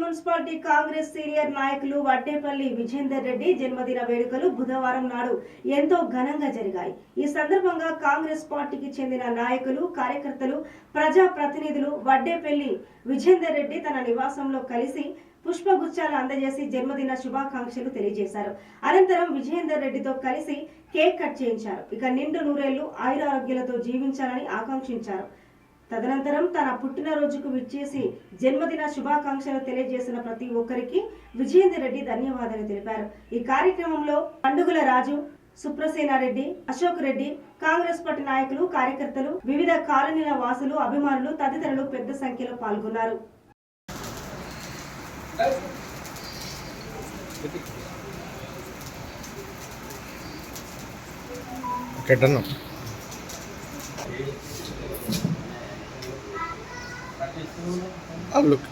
Municipality Congress senior నాయకులు వడ్డేపల్లి విజేందర్ రెడ్డి జన్మదిన వేడుకలు బుధవారం నాడు ఎంతో ఘనంగా జరిగాయి. ఈ సందర్భంగా కాంగ్రెస్ పార్టీకి చెందిన నాయకులు, కార్యకర్తలు, ప్రజా ప్రతినిధులు వడ్డేపల్లి విజేందర్ రెడ్డి తన నివాసంలో కలిసి పుష్పగుచ్చాలు అందజేసి జన్మదిన శుభాకాంక్షలు తెలియజేశారు. అనంతరం విజేందర్ రెడ్డితో కలిసి కేక్ కట్ చేయించారు. ఇక నిండు నూరేళ్లు ఆయురారోగ్యాలతో జీవించాలని ఆకాంక్షించారు. తదనంతరం తన పుట్టినరోజుకు విచ్చేసి జన్మదిన శుభాకాంక్షలు తెలియజేసిన ప్రతి ఒక్కరికి విజేందర్ రెడ్డి ధన్యవాదాలు తెలిపారు. ఈ కార్యక్రమంలో పండుగల రాజు, సుప్రసేనారెడ్డి, అశోక్ రెడ్డి, కాంగ్రెస్ పార్టీ నాయకులు, కార్యకర్తలు, వివిధ కాలనీల వాసులు, అభిమానులు తదితరులు పెద్ద సంఖ్యలో పాల్గొన్నారు. Look.